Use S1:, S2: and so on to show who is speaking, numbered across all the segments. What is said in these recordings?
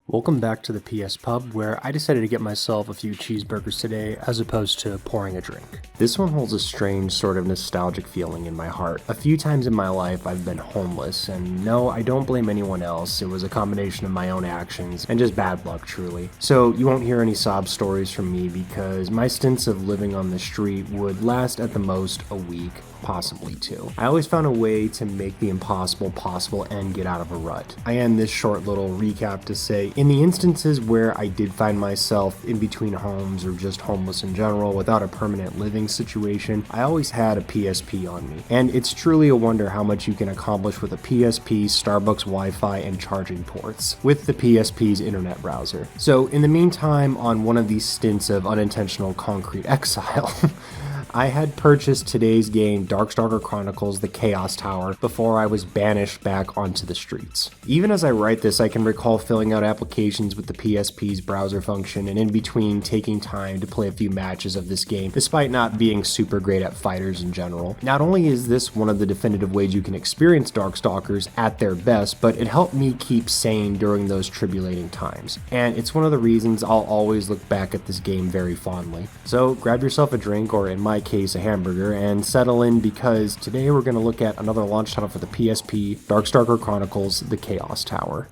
S1: Welcome back to the PS Pub, where I decided to get myself a few cheeseburgers today as opposed to pouring a drink. This one holds a strange sort of nostalgic feeling in my heart. A few times in my life I've been homeless, and no, I don't blame anyone else. It was a combination of my own actions and just bad luck, truly. So you won't hear any sob stories from me because my stints of living on the street would last at the most a week, possibly two. I always found a way to make the impossible possible and get out of a rut. I end this short little recap to say, in the instances where I did find myself in between homes or just homeless in general without a permanent living situation, I always had a PSP on me. And it's truly a wonder how much you can accomplish with a PSP, Starbucks Wi-Fi, and charging ports with the PSP's internet browser. So in the meantime, on one of these stints of unintentional concrete exile, I had purchased today's game, Darkstalkers Chronicles: The Chaos Tower, before I was banished back onto the streets. Even as I write this, I can recall filling out applications with the PSP's browser function, and in between taking time to play a few matches of this game, despite not being super great at fighters in general. Not only is this one of the definitive ways you can experience Darkstalkers at their best, but it helped me keep sane during those tribulating times. And it's one of the reasons I'll always look back at this game very fondly. So grab yourself a drink, or in my case a hamburger, and settle in, because today we're going to look at another launch title for the PSP, Darkstalkers Chronicles: The Chaos Tower.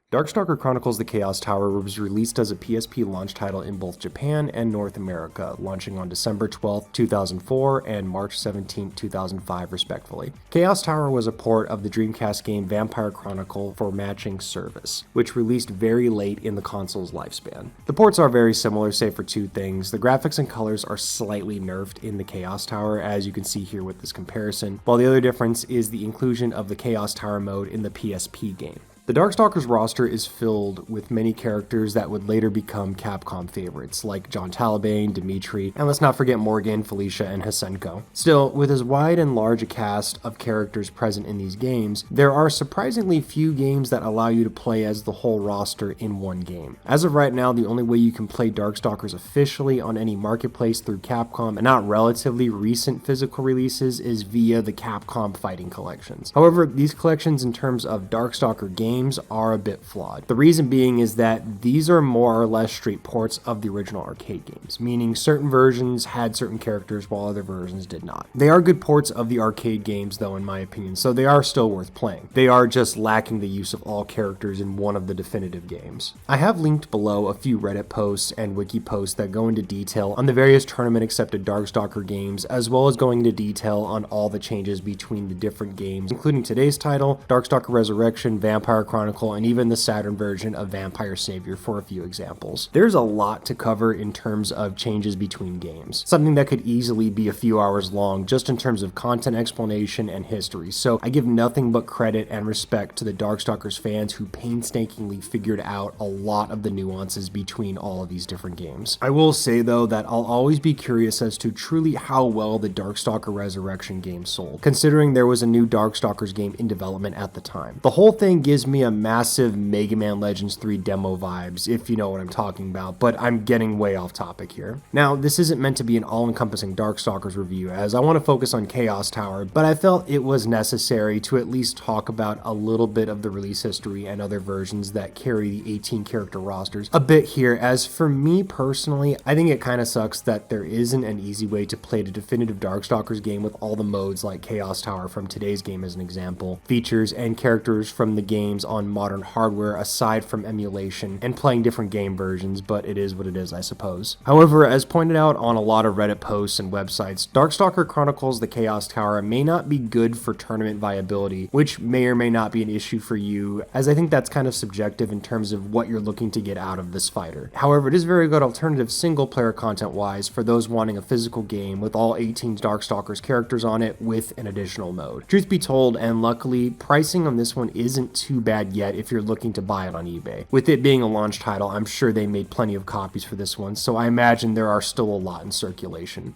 S1: Darkstalkers Chronicles: The Chaos Tower was released as a PSP launch title in both Japan and North America, launching on December 12, 2004 and March 17, 2005 respectively. Chaos Tower was a port of the Dreamcast game Vampire Chronicle for matching service, which released very late in the console's lifespan. The ports are very similar save for two things. The graphics and colors are slightly nerfed in the Chaos Tower, as you can see here with this comparison, while the other difference is the inclusion of the Chaos Tower mode in the PSP game. The Darkstalkers roster is filled with many characters that would later become Capcom favorites, like John Talabane, Demitri, and let's not forget Morrigan, Felicia, and Hasenko. Still, with as wide and large a cast of characters present in these games, there are surprisingly few games that allow you to play as the whole roster in one game. As of right now, the only way you can play Darkstalkers officially on any marketplace through Capcom, and not relatively recent physical releases, is via the Capcom fighting collections. However, these collections in terms of Darkstalker games are a bit flawed. The reason being is that these are more or less straight ports of the original arcade games, meaning certain versions had certain characters while other versions did not. They are good ports of the arcade games though, in my opinion, so they are still worth playing. They are just lacking the use of all characters in one of the definitive games. I have linked below a few Reddit posts and wiki posts that go into detail on the various tournament accepted Darkstalker games, as well as going into detail on all the changes between the different games, including today's title, Darkstalker Resurrection, Vampire Chronicle, and even the Saturn version of Vampire Savior, for a few examples. There's a lot to cover in terms of changes between games, something that could easily be a few hours long just in terms of content explanation and history, so I give nothing but credit and respect to the Darkstalkers fans who painstakingly figured out a lot of the nuances between all of these different games. I will say though that I'll always be curious as to truly how well the Darkstalker Resurrection game sold, considering there was a new Darkstalkers game in development at the time. The whole thing gives me a massive Mega Man Legends 3 demo vibes, if you know what I'm talking about, but I'm getting way off topic here. Now, this isn't meant to be an all-encompassing Darkstalkers review, as I want to focus on Chaos Tower, but I felt it was necessary to at least talk about a little bit of the release history and other versions that carry the 18 character rosters a bit here, as for me personally, I think it kind of sucks that there isn't an easy way to play the definitive Darkstalkers game with all the modes like Chaos Tower from today's game as an example, features and characters from the games on modern hardware aside from emulation and playing different game versions, but it is what it is, I suppose. However, as pointed out on a lot of Reddit posts and websites, Darkstalker Chronicles the Chaos Tower may not be good for tournament viability, which may or may not be an issue for you, as I think that's kind of subjective in terms of what you're looking to get out of this fighter. However, it is a very good alternative single-player content-wise for those wanting a physical game with all 18 Darkstalkers characters on it with an additional mode. Truth be told, and luckily, pricing on this one isn't too bad yet if you're looking to buy it on eBay. With it being a launch title, I'm sure they made plenty of copies for this one, so I imagine there are still a lot in circulation.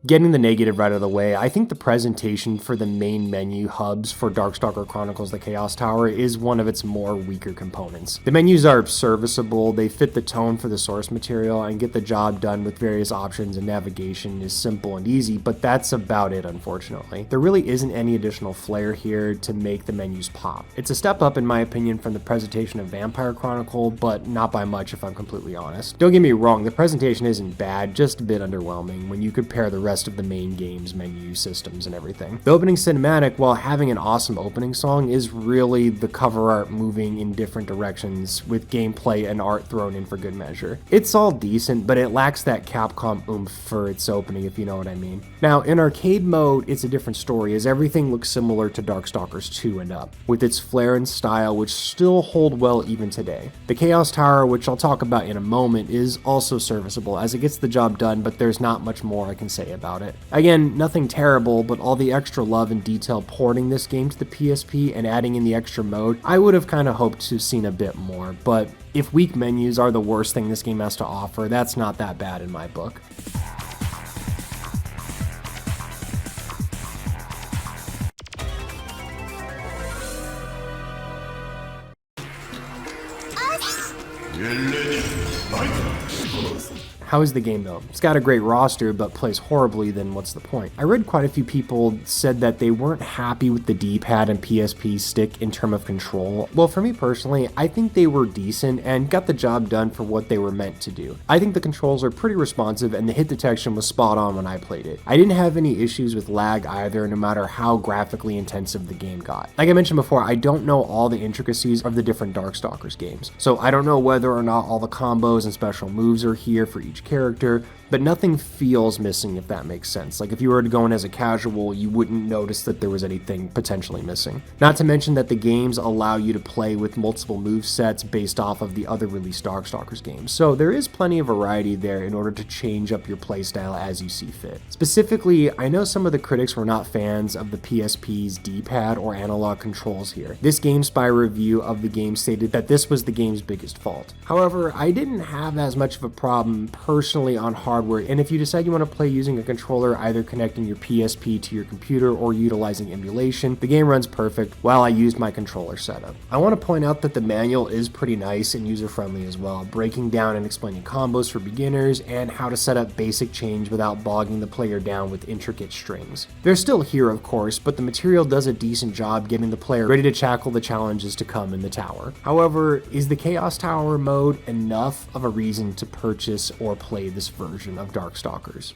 S1: Getting the negative right out of the way, I think the presentation for the main menu hubs for Darkstalker Chronicles the Chaos Tower is one of its more weaker components. The menus are serviceable, they fit the tone for the source material, and get the job done with various options, and navigation is simple and easy, but that's about it, unfortunately. There really isn't any additional flair here to make the menus pop. It's a step up in my opinion from the presentation of Vampire Chronicle, but not by much if I'm completely honest. Don't get me wrong, the presentation isn't bad, just a bit underwhelming when you compare the rest of the main game's menu systems and everything. The opening cinematic, while having an awesome opening song, is really the cover art moving in different directions with gameplay and art thrown in for good measure. It's all decent, but it lacks that Capcom oomph for its opening, if you know what I mean. Now, in arcade mode, it's a different story, as everything looks similar to Darkstalkers 2 and up, with its flair and style which still hold well even today. The Chaos Tower, which I'll talk about in a moment, is also serviceable as it gets the job done, but there's not much more I can say about it. Again, nothing terrible, but all the extra love and detail porting this game to the PSP and adding in the extra mode, I would have kind of hoped to have seen a bit more, but if weak menus are the worst thing this game has to offer, that's not that bad in my book. How is the game though? It's got a great roster, but plays horribly, then what's the point? I read quite a few people said that they weren't happy with the D-pad and PSP stick in terms of control. Well, for me personally, I think they were decent and got the job done for what they were meant to do. I think the controls are pretty responsive and the hit detection was spot on when I played it. I didn't have any issues with lag either, no matter how graphically intensive the game got. Like I mentioned before, I don't know all the intricacies of the different Darkstalkers games, so I don't know whether or not all the combos and special moves are here for each character, but nothing feels missing, if that makes sense. Like if you were to go in as a casual, you wouldn't notice that there was anything potentially missing. Not to mention that the games allow you to play with multiple move sets based off of the other released Darkstalkers games, so there is plenty of variety there in order to change up your playstyle as you see fit. Specifically, I know some of the critics were not fans of the PSP's D-pad or analog controls here. This GameSpy review of the game stated that this was the game's biggest fault. However, I didn't have as much of a problem personally on hardware, and if you decide you want to play using a controller, either connecting your PSP to your computer or utilizing emulation, the game runs perfect while I used my controller setup. I want to point out that the manual is pretty nice and user-friendly as well, breaking down and explaining combos for beginners and how to set up basic change without bogging the player down with intricate strings. They're still here, of course, but the material does a decent job getting the player ready to tackle the challenges to come in the tower. However, is the Chaos Tower mode enough of a reason to purchase or play this version of Darkstalkers?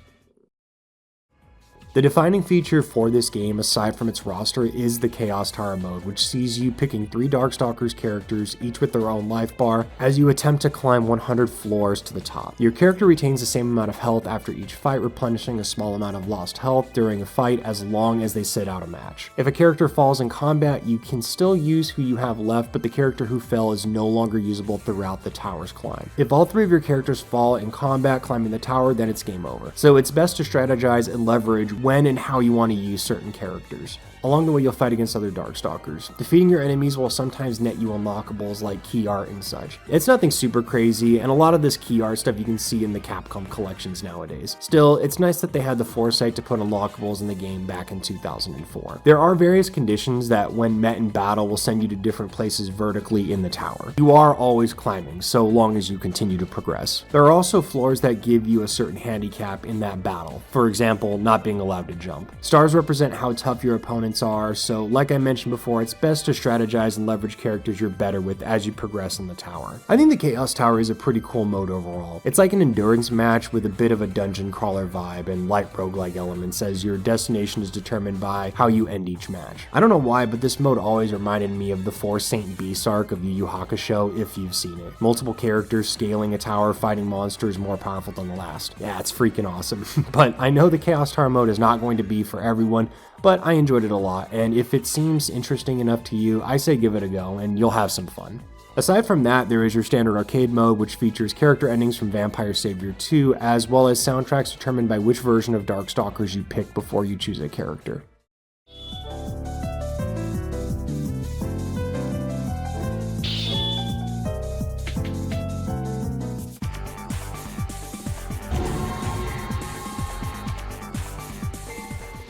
S1: The defining feature for this game, aside from its roster, is the Chaos Tower mode, which sees you picking 3 Darkstalkers characters, each with their own life bar, as you attempt to climb 100 floors to the top. Your character retains the same amount of health after each fight, replenishing a small amount of lost health during a fight as long as they sit out a match. If a character falls in combat, you can still use who you have left, but the character who fell is no longer usable throughout the tower's climb. If all 3 of your characters fall in combat climbing the tower, then it's game over. So it's best to strategize and leverage when and how you want to use certain characters. Along the way, you'll fight against other Darkstalkers. Defeating your enemies will sometimes net you unlockables like key art and such. It's nothing super crazy, and a lot of this key art stuff you can see in the Capcom collections nowadays. Still, it's nice that they had the foresight to put unlockables in the game back in 2004. There are various conditions that, when met in battle, will send you to different places vertically in the tower. You are always climbing, so long as you continue to progress. There are also floors that give you a certain handicap in that battle. For example, not being allowed to jump. Stars represent how tough your opponents environments are, so like I mentioned before, it's best to strategize and leverage characters you're better with as you progress in the tower. I think the Chaos Tower is a pretty cool mode overall. It's like an endurance match with a bit of a dungeon crawler vibe and light roguelike elements, as your destination is determined by how you end each match. I don't know why, but this mode always reminded me of the 4 Saint Beast arc of Yu Yu Hakusho, if you've seen it. Multiple characters scaling a tower, fighting monsters more powerful than the last. Yeah, it's freaking awesome. But I know the Chaos Tower mode is not going to be for everyone, but I enjoyed it a lot, and if it seems interesting enough to you, I say give it a go, and you'll have some fun. Aside from that, there is your standard arcade mode, which features character endings from Vampire Savior 2, as well as soundtracks determined by which version of Darkstalkers you pick before you choose a character.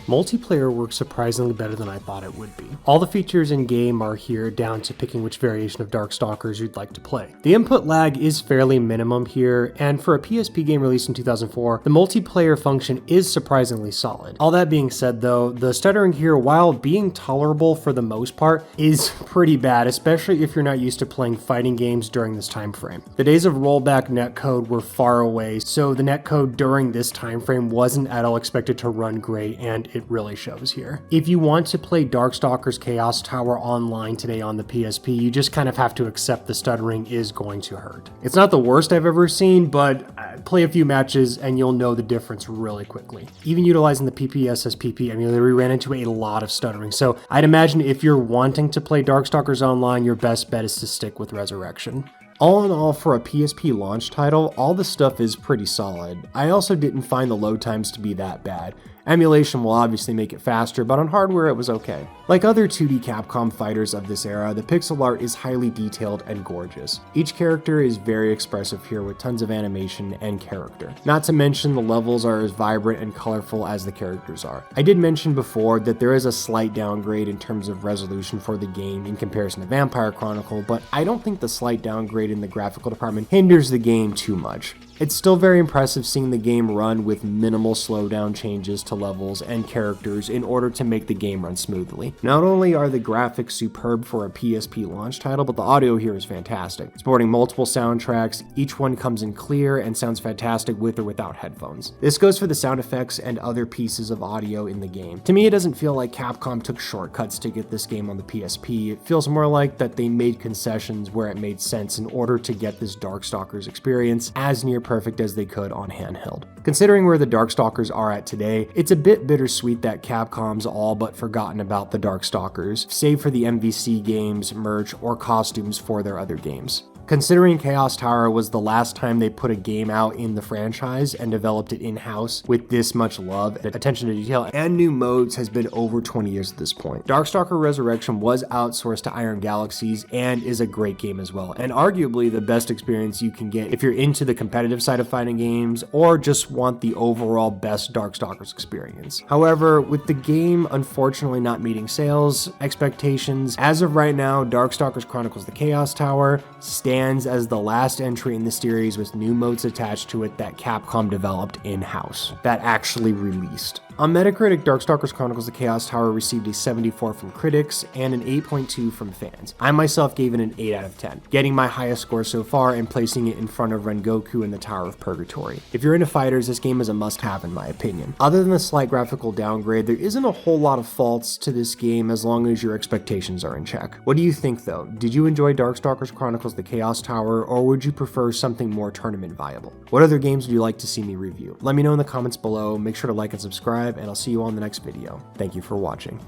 S2: Multiplayer works surprisingly better than I thought it would be. All the features in game are here, down to picking which variation of Darkstalkers you'd like to play. The input lag is fairly minimum here, and for a PSP game released in 2004, the multiplayer function is surprisingly solid. All that being said though, the stuttering here, while being tolerable for the most part, is pretty bad, especially if you're not used to playing fighting games during this time frame. The days of rollback netcode were far away, so the netcode during this time frame wasn't at all expected to run great, and it really shows here. If you want to play Darkstalkers Chaos Tower online today on the PSP, you just kind of have to accept the stuttering is going to hurt. It's not the worst I've ever seen, but play a few matches and you'll know the difference really quickly. Even utilizing the PPSSPP emulator, we ran into a lot of stuttering, so I'd imagine if you're wanting to play Darkstalkers online, your best bet is to stick with Resurrection. All in all, for a PSP launch title, all the stuff is pretty solid. I also didn't find the load times to be that bad. Emulation will obviously make it faster, but on hardware it was okay. Like other 2D Capcom fighters of this era, the pixel art is highly detailed and gorgeous. Each character is very expressive here with tons of animation and character. Not to mention the levels are as vibrant and colorful as the characters are. I did mention before that there is a slight downgrade in terms of resolution for the game in comparison to Vampire Chronicle, but I don't think the slight downgrade in the graphical department hinders the game too much. It's still very impressive seeing the game run with minimal slowdown changes to levels and characters in order to make the game run smoothly. Not only are the graphics superb for a PSP launch title, but the audio here is fantastic. Sporting multiple soundtracks, each one comes in clear and sounds fantastic with or without headphones. This goes for the sound effects and other pieces of audio in the game. To me, it doesn't feel like Capcom took shortcuts to get this game on the PSP. It feels more like that they made concessions where it made sense in order to get this Darkstalkers experience as near perfect as they could on handheld. Considering where the Darkstalkers are at today, it's a bit bittersweet that Capcom's all but forgotten about the Darkstalkers, save for the MVC games, merch, or costumes for their other games. Considering Chaos Tower was the last time they put a game out in the franchise and developed it in-house with this much love, attention to detail, and new modes has been over 20 years at this point. Darkstalker Resurrection was outsourced to Iron Galaxies and is a great game as well, and arguably the best experience you can get if you're into the competitive side of fighting games or just want the overall best Darkstalkers experience. However, with the game unfortunately not meeting sales expectations, as of right now, Darkstalkers Chronicles the Chaos Tower stands as the last entry in the series with new modes attached to it that Capcom developed in-house, that actually released. On Metacritic, Darkstalkers Chronicles the Chaos Tower received a 74 from critics and an 8.2 from fans. I myself gave it an 8 out of 10, getting my highest score so far and placing it in front of Rengoku and the Tower of Purgatory. If you're into fighters, this game is a must-have in my opinion. Other than the slight graphical downgrade, there isn't a whole lot of faults to this game as long as your expectations are in check. What do you think though? Did you enjoy Darkstalkers Chronicles the Chaos Tower, or would you prefer something more tournament viable? What other games would you like to see me review? Let me know in the comments below, make sure to like and subscribe, and I'll see you on the next video. Thank you for watching.